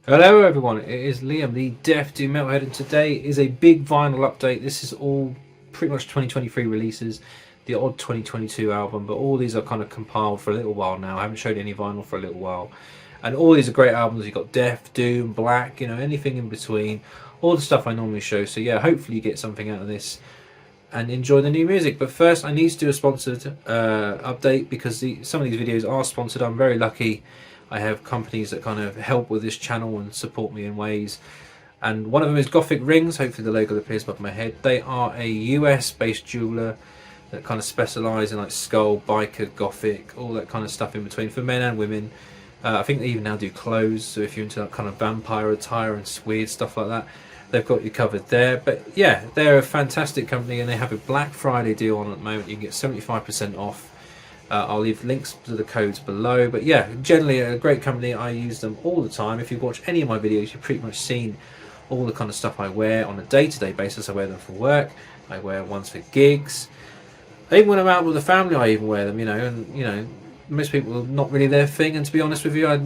Hello everyone, it is Liam, the Deaf Doom Metalhead, and today is a big vinyl update. This is all pretty much 2023 releases, the odd 2022 album, but all these are kind of compiled for a little while now. I haven't showed any vinyl for a little while. And all these are great albums. You've got Deaf, Doom, Black, anything in between. All the stuff I normally show. So yeah, hopefully you get something out of this and enjoy the new music. But first I need to do a sponsored update because some of these videos are sponsored. I'm very lucky. I have companies that kind of help with this channel and support me in ways, and one of them is Gthic Rings. Hopefully the logo appears above my head. They are a US based jeweler that kind of specialise in like skull, biker, gothic, all that kind of stuff in between for men and women. I think they even now do clothes, so if you're into that kind of vampire attire and weird stuff like that, they've got you covered there. But yeah, they're a fantastic company and they have a Black Friday deal on at the moment. You can get 75% off. I'll leave links to the codes below, but yeah, generally a great company. I use them all the time. If you've watched any of my videos, you've pretty much seen all the kind of stuff I wear on a day-to-day basis. I wear them for work, I wear ones for gigs, even when I'm out with the family I even wear them, and most people not really their thing, and to be honest with you, I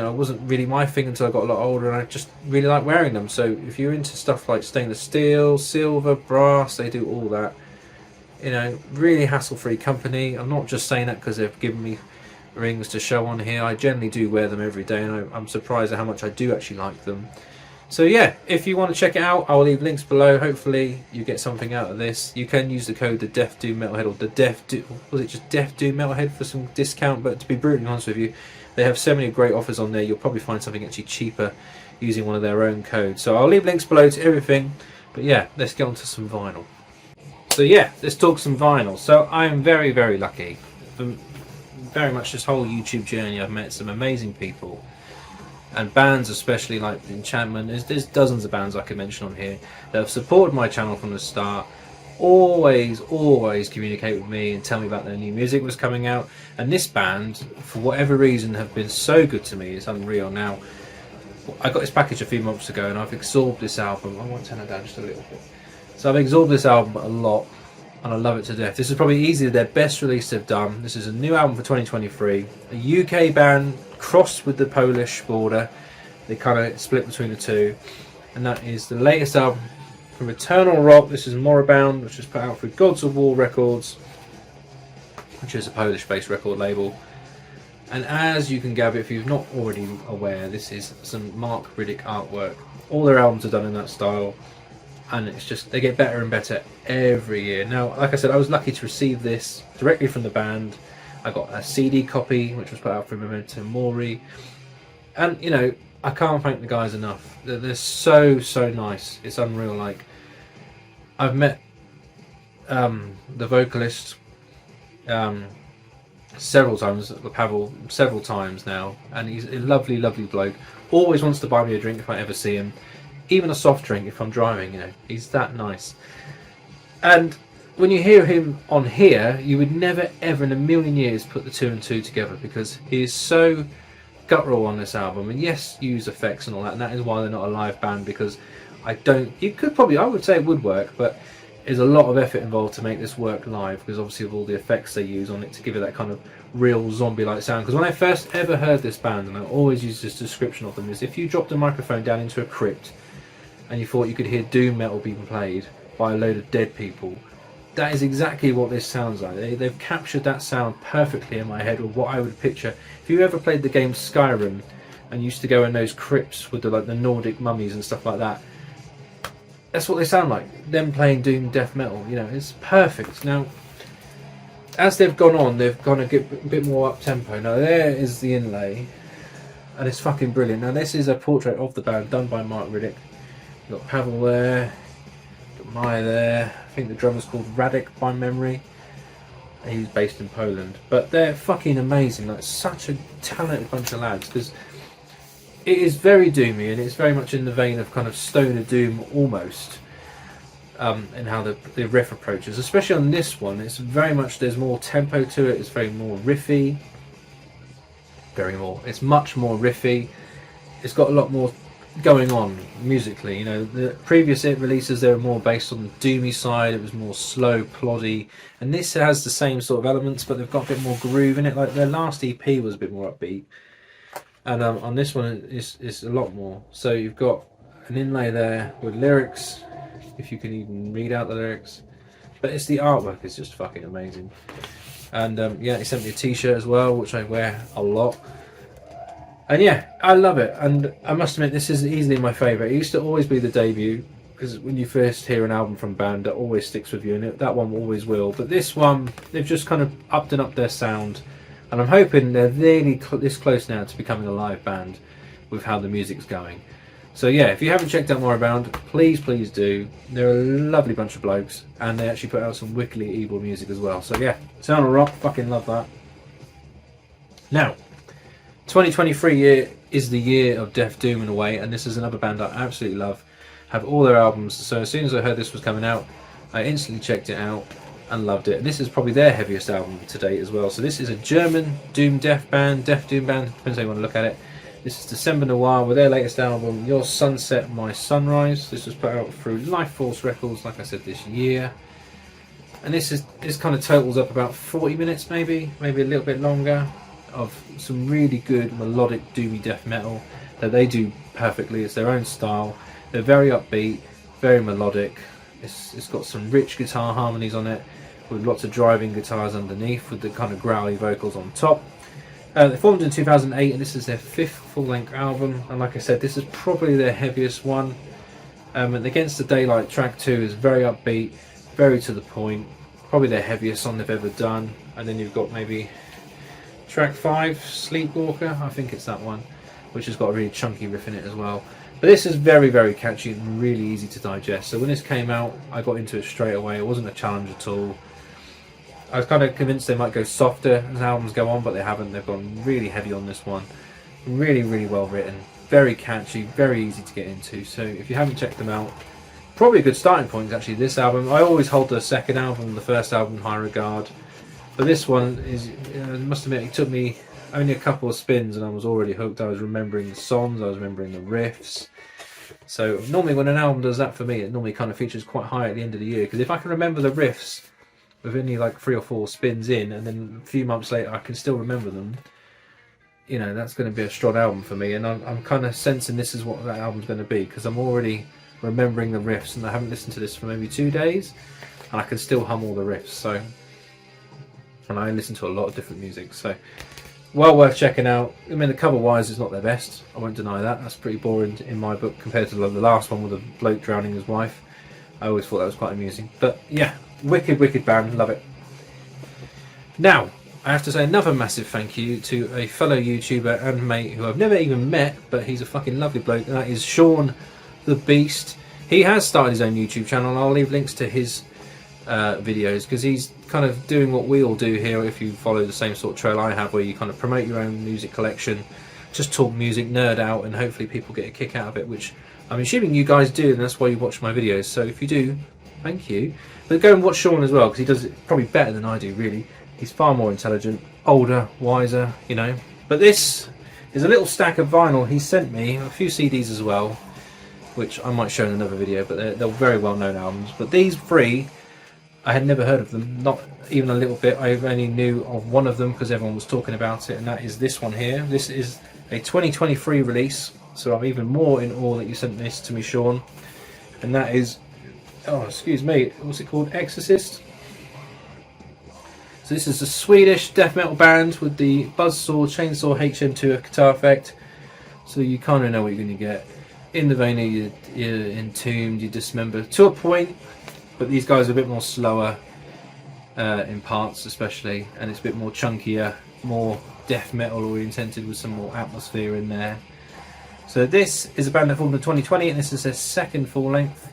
wasn't really my thing until I got a lot older, and I just really like wearing them. So if you're into stuff like stainless steel, silver, brass, they do all that. Really hassle-free company. I'm not just saying that because they've given me rings to show on here. I generally do wear them every day, and I'm surprised at how much I do actually like them. So yeah, if you want to check it out, I'll leave links below. Hopefully you get something out of this. You can use the code the Deaf Doom Metalhead, or the was it just Deaf Doom Metalhead for some discount? But to be brutally honest with you, they have so many great offers on there. You'll probably find something actually cheaper using one of their own codes. So I'll leave links below to everything. But yeah, let's get on to some vinyl. So yeah, let's talk some vinyl. So I am very, very lucky. For very much this whole YouTube journey, I've met some amazing people and bands, especially like Enchantment. There's dozens of bands I can mention on here that have supported my channel from the start. Always communicate with me and tell me about their new music was coming out. And this band, for whatever reason, have been so good to me. It's unreal. Now, I got this package a few months ago and I've absorbed this album. I want to turn it down just a little bit. So I've absorbed this album a lot and I love it to death. This is probably easily their best release they've done. This is a new album for 2023. A UK band crossed with the Polish border. They kind of split between the two. And that is the latest album from Eternal Rock. This is Moribund, which was put out through Gods of War Records, which is a Polish-based record label. And as you can gather, if you're not already aware, this is some Mark Riddick artwork. All their albums are done in that style. And it's just, they get better and better every year. Now, like I said, I was lucky to receive this directly from the band. I got a CD copy, which was put out from Memento Mori. And, I can't thank the guys enough. They're so nice. It's unreal. Like, I've met the vocalist several times, Pavel, several times now. And he's a lovely bloke. Always wants to buy me a drink if I ever see him. Even a soft drink if I'm driving, he's that nice. And when you hear him on here, you would never ever in a million years put the two and two together, because he is so guttural on this album. And yes, you use effects and all that, and that is why they're not a live band, because I would say it would work, but there's a lot of effort involved to make this work live, because obviously of all the effects they use on it to give it that kind of real zombie-like sound. Because when I first ever heard this band, and I always use this description of them, is if you dropped a microphone down into a crypt and you thought you could hear doom metal being played by a load of dead people, that is exactly what this sounds like. They've captured that sound perfectly in my head with what I would picture. If you ever played the game Skyrim and used to go in those crypts with the Nordic mummies and stuff like that, that's what they sound like. Them playing doom death metal, it's perfect. Now, as they've gone on, they've gone a bit more up tempo. Now there is the inlay, and it's fucking brilliant. Now this is a portrait of the band done by Mark Riddick. You've got Pavel there, got Maya there. I think the drummer's called Radek by memory. He's based in Poland. But they're fucking amazing. Like, such a talented bunch of lads. Because it is very doomy, and it's very much in the vein of kind of stoner doom almost. And how the riff approaches. Especially on this one, it's very much, there's more tempo to it. It's very more riffy. It's much more riffy. It's got a lot more going on musically. The previous releases, they were more based on the doomy side. It was more slow, ploddy, and this has the same sort of elements, but they've got a bit more groove in it. Like their last EP was a bit more upbeat, And on this one, it's a lot more. So you've got an inlay there with lyrics, if you can even read out the lyrics. But it's the artwork is just fucking amazing. And yeah, he sent me a t-shirt as well, which I wear a lot. And yeah, I love it. And I must admit, this is easily my favourite. It used to always be the debut, because when you first hear an album from a band, that always sticks with you, and that one always will. But this one, they've just kind of upped and upped their sound. And I'm hoping they're really this close now to becoming a live band with how the music's going. So yeah, if you haven't checked out Moribund, please do. They're a lovely bunch of blokes, and they actually put out some wickedly evil music as well. So yeah, Sound of Rock, fucking love that. Now, 2023 year is the year of Death Doom in a way, and this is another band I absolutely love. Have all their albums, so as soon as I heard this was coming out, I instantly checked it out and loved it. And this is probably their heaviest album to date as well. So this is a German Doom Death band, depends how you want to look at it. This is Decembre Noire with their latest album, Your Sunset, My Sunrise. This was put out through Life Force Records, like I said, this year. And this kind of totals up about 40 minutes, maybe a little bit longer, of some really good melodic doomy death metal that they do perfectly. It's their own style. They're very upbeat, very melodic. It's got some rich guitar harmonies on it, with lots of driving guitars underneath, with the kind of growly vocals on top. They formed in 2008, and this is their 5th full-length album. And like I said, this is probably their heaviest one. And Against the Daylight, track 2 is very upbeat, very to the point. Probably their heaviest song they've ever done. And then you've got maybe track 5, Sleepwalker, I think it's that one, which has got a really chunky riff in it as well. But this is very, very catchy and really easy to digest. So when this came out, I got into it straight away. It wasn't a challenge at all. I was kind of convinced they might go softer as albums go on, but they haven't. They've gone really heavy on this one. Really, really well written. Very catchy, very easy to get into. So if you haven't checked them out, probably a good starting point is actually this album. I always hold the second album, the first album in high regard. But this one is, I must admit, it took me only a couple of spins and I was already hooked. I was remembering the songs, I was remembering the riffs. So normally when an album does that for me, it normally kind of features quite high at the end of the year, because if I can remember the riffs with only like 3 or 4 spins in, and then a few months later I can still remember them, you know, that's going to be a strong album for me. And I'm kind of sensing this is what that album's going to be, because I'm already remembering the riffs, and I haven't listened to this for maybe 2 days, and I can still hum all the riffs. So, and I listen to a lot of different music, so well worth checking out. I mean, the cover-wise is not their best, I won't deny that. That's pretty boring in my book compared to the last one with the bloke drowning his wife. I always thought that was quite amusing. But yeah, wicked band, love it. Now, I have to say another massive thank you to a fellow YouTuber and mate who I've never even met, but he's a fucking lovely bloke, and that is Sean the Beast. He has started his own YouTube channel, and I'll leave links to his videos, because he's kind of doing what we all do here if you follow the same sort of trail I have, where you kind of promote your own music collection, just talk music, nerd out, and hopefully people get a kick out of it, which I'm assuming you guys do, and that's why you watch my videos. So if you do, thank you. But go and watch Sean as well, because he does it probably better than I do, really. He's far more intelligent, older, wiser, you know. But this is a little stack of vinyl he sent me, a few CDs as well, which I might show in another video, but they're very well known albums. But these 3, I had never heard of them, not even a little bit. I only knew of one of them because everyone was talking about it, and that is this one here. This is a 2023 release, so I'm even more in awe that you sent this to me, Sean. And that is, oh, excuse me, what's it called? Exorcist. So this is a Swedish death metal band with the Buzzsaw Chainsaw HM2 guitar effect. So you kind of know what you're going to get. In the vein of your Entombed, your Dismember, to a point. But these guys are a bit more slower in parts especially, and it's a bit more chunkier, more death metal oriented with some more atmosphere in there. So this is a band that formed in 2020, and this is their 2nd full length.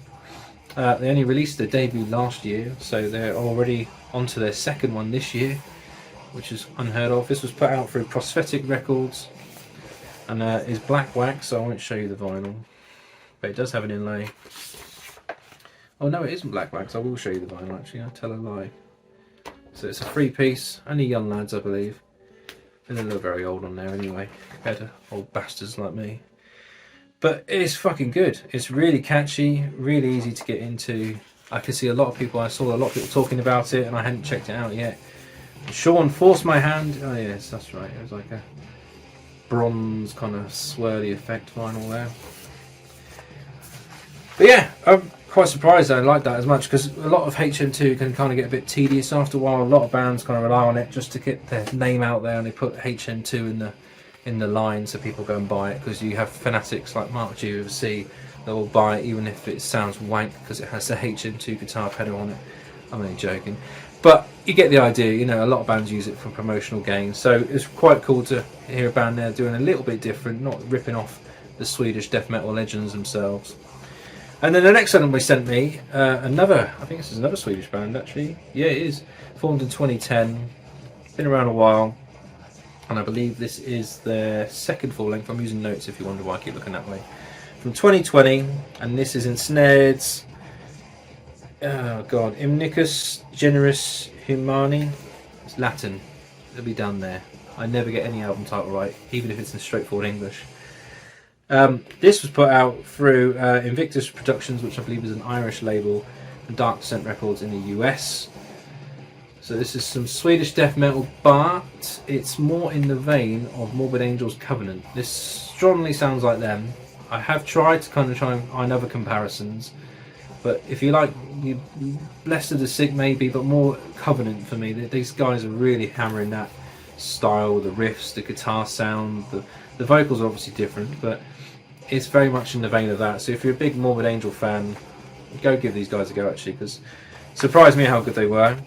They only released their debut last year, so they're already onto their 2nd one this year, which is unheard of. This was put out through Prosthetic Records, and is black wax, so I won't show you the vinyl, but it does have an inlay. Oh no, it isn't black wax. I will show you the vinyl actually, I'll tell a lie. So it's a 3-piece, only young lads I believe. They don't look very old on there anyway, compared to old bastards like me. But it's fucking good. It's really catchy, really easy to get into. I could see a lot of people, I saw a lot of people talking about it, and I hadn't checked it out yet. Sean forced my hand. Oh yes, that's right, it was like a bronze kind of swirly effect vinyl there. But yeah, I'm quite surprised I like that as much, because a lot of HM2 can kind of get a bit tedious after a while. A lot of bands kind of rely on it just to get their name out there, and they put HM2 in the line so people go and buy it, because you have fanatics like Mark G of C that will buy it even if it sounds wank because it has the HM2 guitar pedal on it. I'm only joking, but you get the idea. You know, a lot of bands use it for promotional gains, so it's quite cool to hear a band there doing a little bit different, not ripping off the Swedish death metal legends themselves. And then the next one they sent me, I think this is another Swedish band actually. Yeah, it is. Formed in 2010, been around a while, and I believe this is their second full length. I'm using notes if you wonder why I keep looking that way. From 2020, and this is Ensnared. Oh god, Imicus Generis Humani. It's Latin. It'll be down there. I never get any album title right, even if it's in straightforward English. This was put out through Invictus Productions, which I believe is an Irish label, and Dark Descent Records in the US. So this is some Swedish death metal, but it's more in the vein of Morbid Angel's Covenant. This strongly sounds like them. I have tried to kind of try and find other comparisons, but if you like, you Blessed of the Sick maybe, but more Covenant for me. These guys are really hammering that style, the riffs, the guitar sound, the vocals are obviously different, but it's very much in the vein of that. So if you're a big Morbid Angel fan, go give these guys a go actually, because it surprised me how good they were.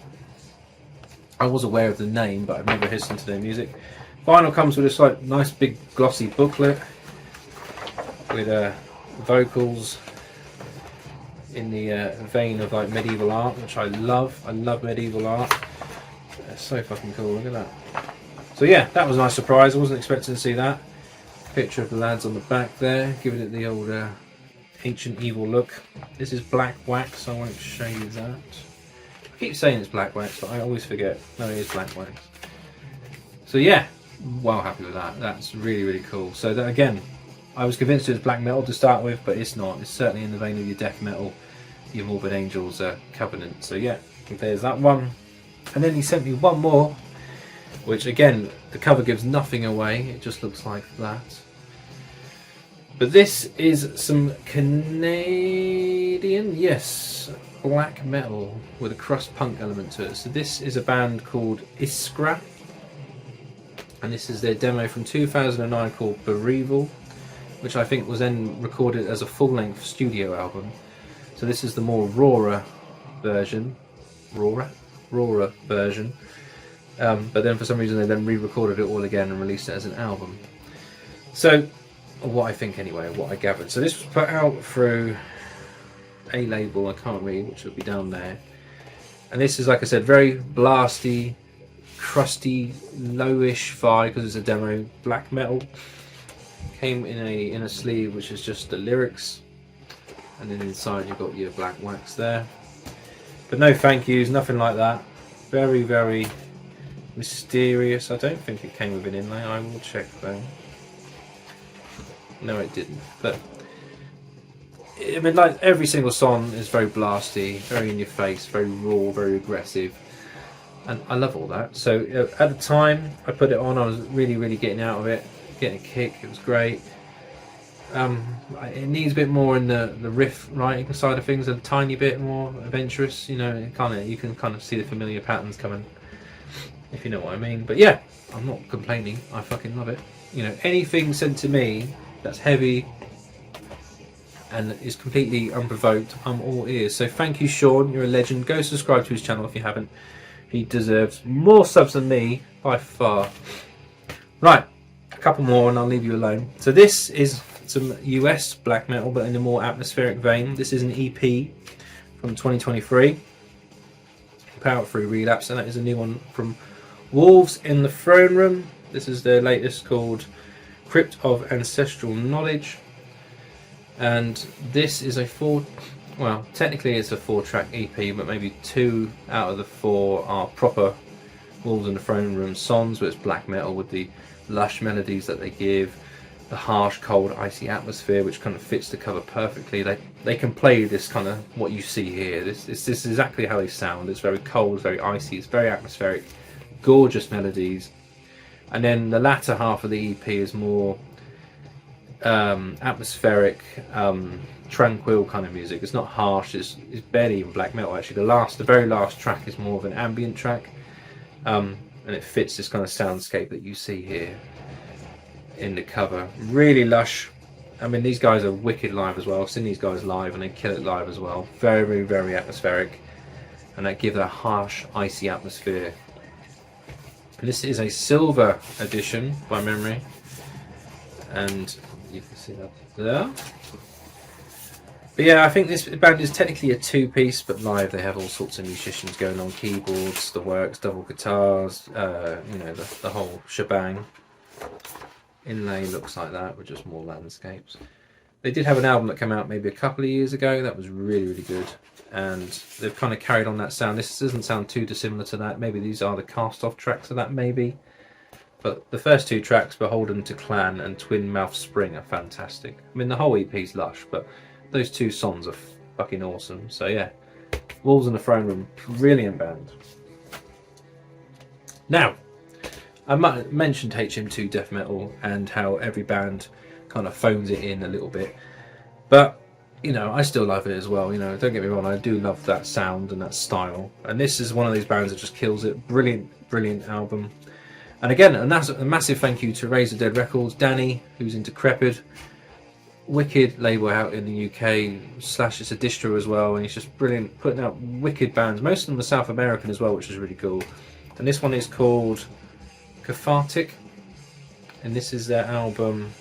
I was aware of the name, but I've never listened to their music. Vinyl comes with this like nice big glossy booklet with vocals in the vein of like medieval art, which I love. I love medieval art. It's so fucking cool. Look at that. So yeah, that was a nice surprise. I wasn't expecting to see that. Picture of the lads on the back there, giving it the old ancient evil look. This is black wax, so I won't show you that. I keep saying it's black wax, but I always forget. No, it is black wax. So yeah, well happy with that. That's really, really cool. So that, again, I was convinced it was black metal to start with, but it's not. It's certainly in the vein of your death metal, your Morbid Angels Covenant. So yeah, there's that one. And then he sent me one more, which again, the cover gives nothing away. It just looks like that. But this is some Canadian, yes, black metal with a crust punk element to it. So this is a band called Iskra, and this is their demo from 2009 called Bereaval, which I think was then recorded as a full-length studio album. So this is the more rawer version. Rawer version. But then for some reason they then re-recorded it all again and released it as an album. So, what I think anyway, what I gathered. So this was put out through a label, I can't read, which will be down there. And this is, like I said, very blasty, crusty, lowish vibe because it's a demo. Black metal. Came in a sleeve which is just the lyrics. And then inside you've got your black wax there. But no thank yous, nothing like that. Very, very mysterious. I don't think it came with an inlay. I will check though. No, it didn't. But I mean, like every single song is very blasty, very in your face, very raw, very aggressive, and I love all that. So at the time I put it on, I was really, really getting out of it, getting a kick. It was great. It needs a bit more in the riff writing side of things, a tiny bit more adventurous. You know, you can kind of see the familiar patterns coming, if you know what I mean. But yeah, I'm not complaining. I fucking love it. You know, anything sent to me that's heavy and is completely unprovoked, I'm all ears. So thank you, Sean. You're a legend. Go subscribe to his channel if you haven't. He deserves more subs than me by far. Right, a couple more and I'll leave you alone. So this is some US black metal, but in a more atmospheric vein. This is an EP from 2023. Power Through Relapse, and that is a new one from Wolves in the Throne Room. This is their latest, called Crypt of Ancestral Knowledge. And this is technically it's a 4-track EP, but maybe 2 out of the 4 are proper Wolves in the Throne Room songs, but it's black metal with the lush melodies that they give, the harsh, cold, icy atmosphere, which kind of fits the cover perfectly. They can play this kind of what you see here. This is exactly how they sound. It's very cold, very icy, it's very atmospheric, gorgeous melodies, And then the latter half of the EP is more atmospheric, tranquil kind of music. It's not harsh. It's barely even black metal actually. The very last track is more of an ambient track, and it fits this kind of soundscape that you see here in the cover. Really lush. I mean, these guys are wicked live as well. I've seen these guys live and they kill it live as well. Very, very atmospheric, and they give that harsh, icy atmosphere. And this is a silver edition by memory, and you can see that there. But yeah, I think this band is technically a two-piece, but live they have all sorts of musicians going on, keyboards, the works, double guitars, you know, the whole shebang. Inlay looks like that with just more landscapes. They did have an album that came out maybe a couple of years ago that was really, really good, and they've kind of carried on that sound. This doesn't sound too dissimilar to that. Maybe these are the cast-off tracks of that, maybe. But the first two tracks, Beholden to Clan and Twin Mouth Spring, are fantastic. I mean, the whole EP's lush, but those two songs are fucking awesome. So yeah, Wolves in the Throne Room, brilliant band. Now, I mentioned HM2 death metal and how every band kind of phones it in a little bit, but you know, I still love it as well. You know, don't get me wrong, I do love that sound and that style, and this is one of these bands that just kills it. Brilliant album. And again, a massive thank you to Razor Dead Records, Danny, who's in Decrepid. Wicked label out in the UK, slash it's a distro as well, and he's just brilliant, putting out wicked bands. Most of them are South American as well, which is really cool. And this one is called Cathartic, and this is their album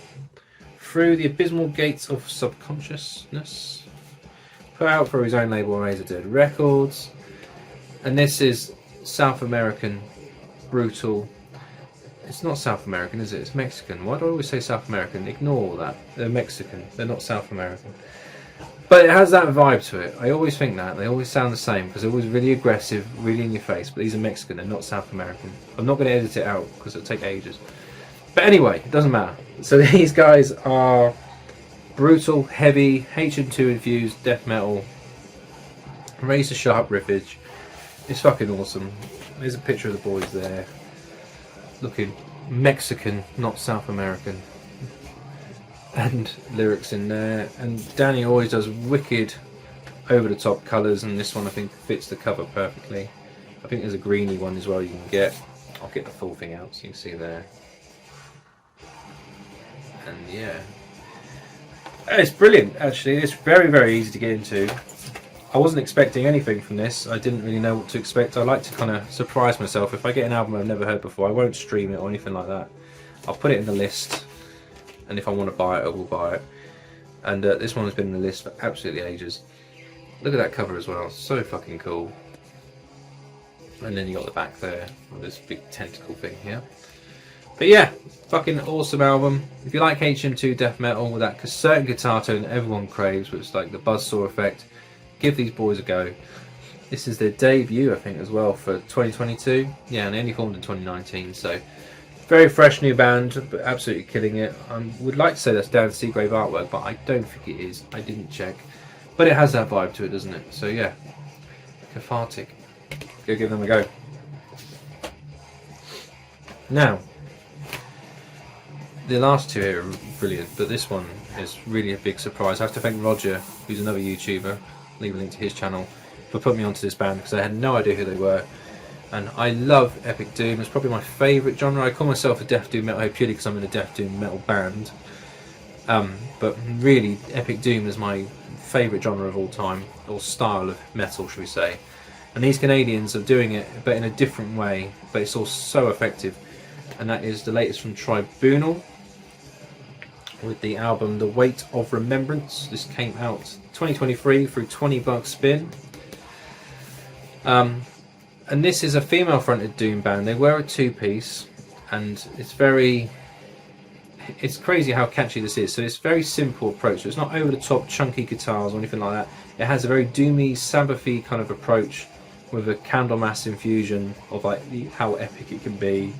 Through the Abysmal Gates of Subconsciousness, put out for his own label, Razor Dead Records. And this is South American, brutal. It's not South American, is it? It's Mexican. Why do I always say South American? Ignore that. They're Mexican. They're not South American. But it has that vibe to it. I always think that. They always sound the same because they're always really aggressive, really in your face. But these are Mexican. They're not South American. I'm not going to edit it out because it'll take ages. But anyway, it doesn't matter. So these guys are brutal, heavy, HM2 infused death metal. Razor sharp riffage. It's fucking awesome. There's a picture of the boys there. Looking Mexican, not South American. And lyrics in there. And Danny always does wicked over-the-top colours, and this one I think fits the cover perfectly. I think there's a greeny one as well you can get. I'll get the full thing out so you can see there. And yeah, it's brilliant actually. It's very easy to get into. I wasn't expecting anything from this. I didn't really know what to expect. I like to kind of surprise myself. If I get an album I've never heard before, I won't stream it or anything like that. I'll put it in the list, and if I want to buy it, I will buy it. And this one has been in the list for absolutely ages. Look at that cover as well, so fucking cool. And then you got the back there with this big tentacle thing here. But yeah, fucking awesome album. If you like HM2 death metal with that certain guitar tone that everyone craves, which is like the buzzsaw effect, give these boys a go. This is their debut, I think, as well for 2022. Yeah, and they only formed in 2019, so very fresh new band, but absolutely killing it. I would like to say that's Dan Seagrave artwork, but I don't think it is. I didn't check. But it has that vibe to it, doesn't it? So yeah, Cathartic. Go give them a go. Now, the last two here are brilliant, but this one is really a big surprise. I have to thank Roger, who's another YouTuber, leave a link to his channel, for putting me onto this band because I had no idea who they were. And I love Epic Doom. It's probably my favourite genre. I call myself a Death Doom metalhead purely because I'm in a Death Doom metal band. But really, Epic Doom is my favourite genre of all time, or style of metal, should we say. And these Canadians are doing it, but in a different way, but it's all so effective. And that is the latest from Tribunal, with the album The Weight of Remembrance. This came out 2023 through 20 Buck Spin. And this is a female fronted Doom band. They were a two-piece, and it's crazy how catchy this is. So it's a very simple approach. So it's not over the top chunky guitars or anything like that. It has a very doomy, Sabbathy kind of approach with a Candlemass infusion of like how epic it can be.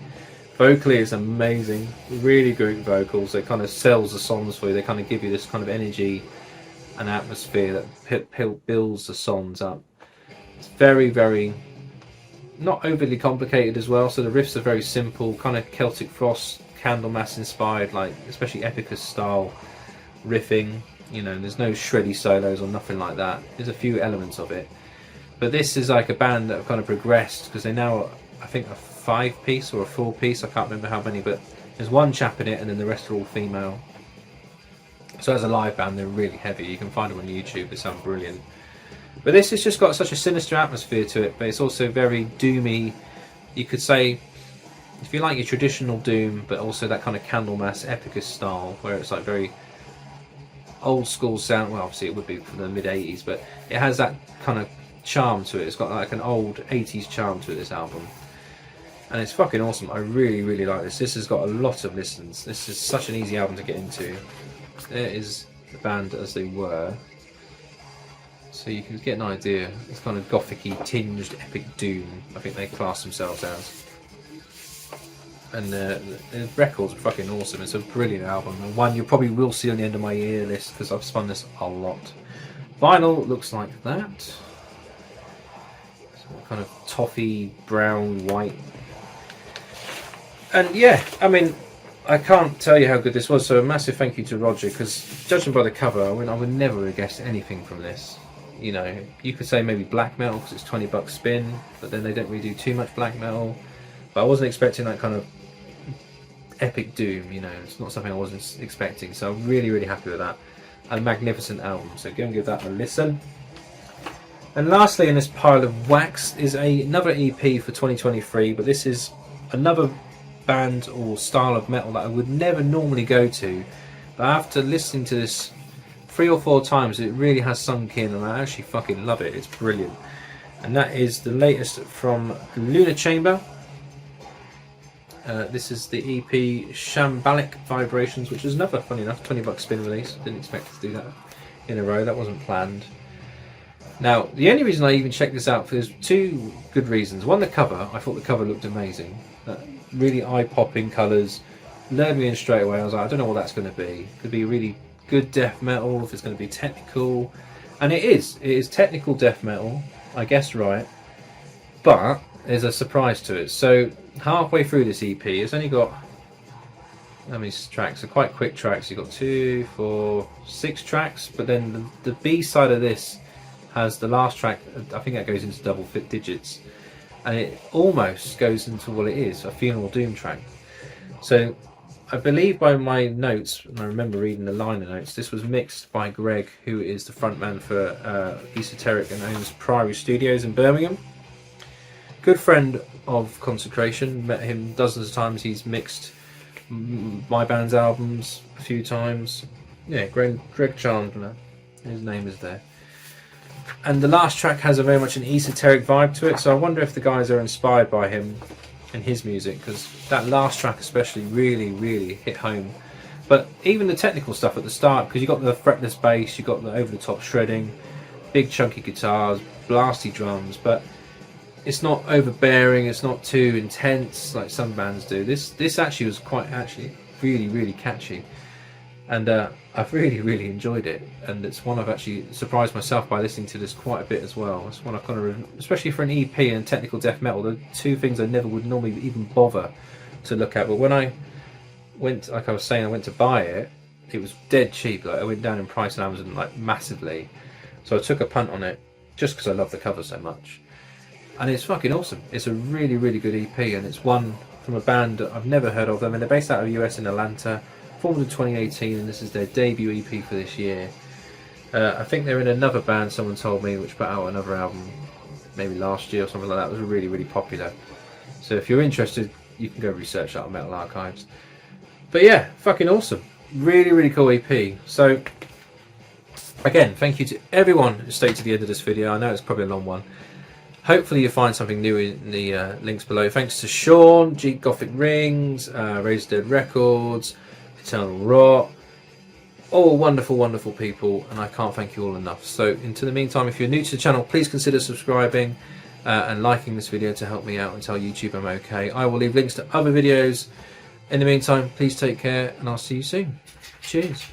Vocally it's amazing, really great vocals. They kind of sells the songs for you. They kind of give you this kind of energy and atmosphere that builds the songs up. It's very not overly complicated as well. So the riffs are very simple, kind of Celtic Frost, Candlemas inspired, like especially Imicus style riffing. You know, there's no shreddy solos or nothing like that. There's a few elements of it, but this is like a band that have kind of progressed, because they now, I think, a 5-piece or a 4-piece. I can't remember how many, but there's one chap in it, and then the rest are all female. So as a live band, they're really heavy. You can find them on YouTube. They sound brilliant. But this has just got such a sinister atmosphere to it, but it's also very doomy. You could say, if you like your traditional doom, but also that kind of Candlemas Epicus style, where it's like very old school sound. Well, obviously it would be from the mid 80s, but it has that kind of charm to it. It's got like an old 80s charm to it, this album, and it's fucking awesome. I really, really like this. This has got a lot of listens. This is such an easy album to get into. There is the band as they were, so you can get an idea. It's kind of gothic-y tinged epic doom, I think they class themselves as. And the records are fucking awesome. It's a brilliant album, and one you probably will see on the end of my ear list, because I've spun this a lot. Vinyl looks like that. So kind of toffee, brown, white. And yeah, I mean, I can't tell you how good this was, so a massive thank you to Roger, because judging by the cover, I would never have guessed anything from this. You know, you could say maybe black metal, because it's $20 spin, but then they don't really do too much black metal. But I wasn't expecting that kind of epic doom, you know. It's not something I wasn't expecting, so I'm really, really happy with that. A magnificent album, so go and give that a listen. And lastly in this pile of wax is another EP for 2023, but this is another band or style of metal that I would never normally go to, but after listening to this 3 or 4 times, it really has sunk in, and I actually fucking love it. It's brilliant. And that is the latest from Lunar Chamber. This is the EP Shambolic Vibrations, which is another, funny enough, $20 spin release. Didn't expect to do that in a row. That wasn't planned. Now, the only reason I even checked this out, there's 2 good reasons. One, the cover. I thought the cover looked amazing. Really eye-popping colours. Lured me in straight away. I was like, I don't know what that's going to be. Could be really good death metal, if it's going to be technical. And it is. It is technical death metal. I guessed right. But there's a surprise to it. So halfway through this EP, it's only got how many tracks? They're quite quick tracks. You've got 2, 4, 6 tracks, but then the B side of this has the last track. I think that goes into double digits, and it almost goes into what it is, a funeral doom track. So I believe by my notes, and I remember reading the liner notes, this was mixed by Greg, who is the frontman for Esoteric and owns Priory Studios in Birmingham. Good friend of Consecration, met him dozens of times. He's mixed my band's albums a few times. Yeah, Greg Chandler, his name is there. And the last track has a very much an esoteric vibe to it, so I wonder if the guys are inspired by him and his music, because that last track especially really, really hit home. But even the technical stuff at the start, because you got the fretless bass, you got the over-the-top shredding, big chunky guitars, blasty drums, but it's not overbearing, it's not too intense like some bands do. This actually was really, really catchy, and I've really enjoyed it, and it's one I've actually surprised myself by listening to this quite a bit as well. It's one I kind of, especially for an EP and technical death metal, the 2 things I never would normally even bother to look at. But when I went, like I was saying, I went to buy it, it was dead cheap. Like I went down in price on Amazon like massively, so I took a punt on it just because I love the cover so much. And it's fucking awesome. It's a really, really good EP, and it's one from a band that I've never heard of them, and they're based out of the US in Atlanta, formed in 2018, and this is their debut EP for this year. I think they're in another band, someone told me, which put out another album maybe last year or something like that. It was really, really popular. So if you're interested, you can go research that on Metal Archives. But yeah, fucking awesome. Really, really cool EP. So again, thank you to everyone who stayed to the end of this video. I know it's probably a long one. Hopefully you find something new in the links below. Thanks to Sean, Gthic Rings, Razor Dead Records, Eternal Rot. All wonderful, wonderful people, and I can't thank you all enough. So into the meantime, if you're new to the channel, please consider subscribing and liking this video to help me out and tell YouTube I'm okay. I will leave links to other videos. In the meantime, please take care, and I'll see you soon. Cheers.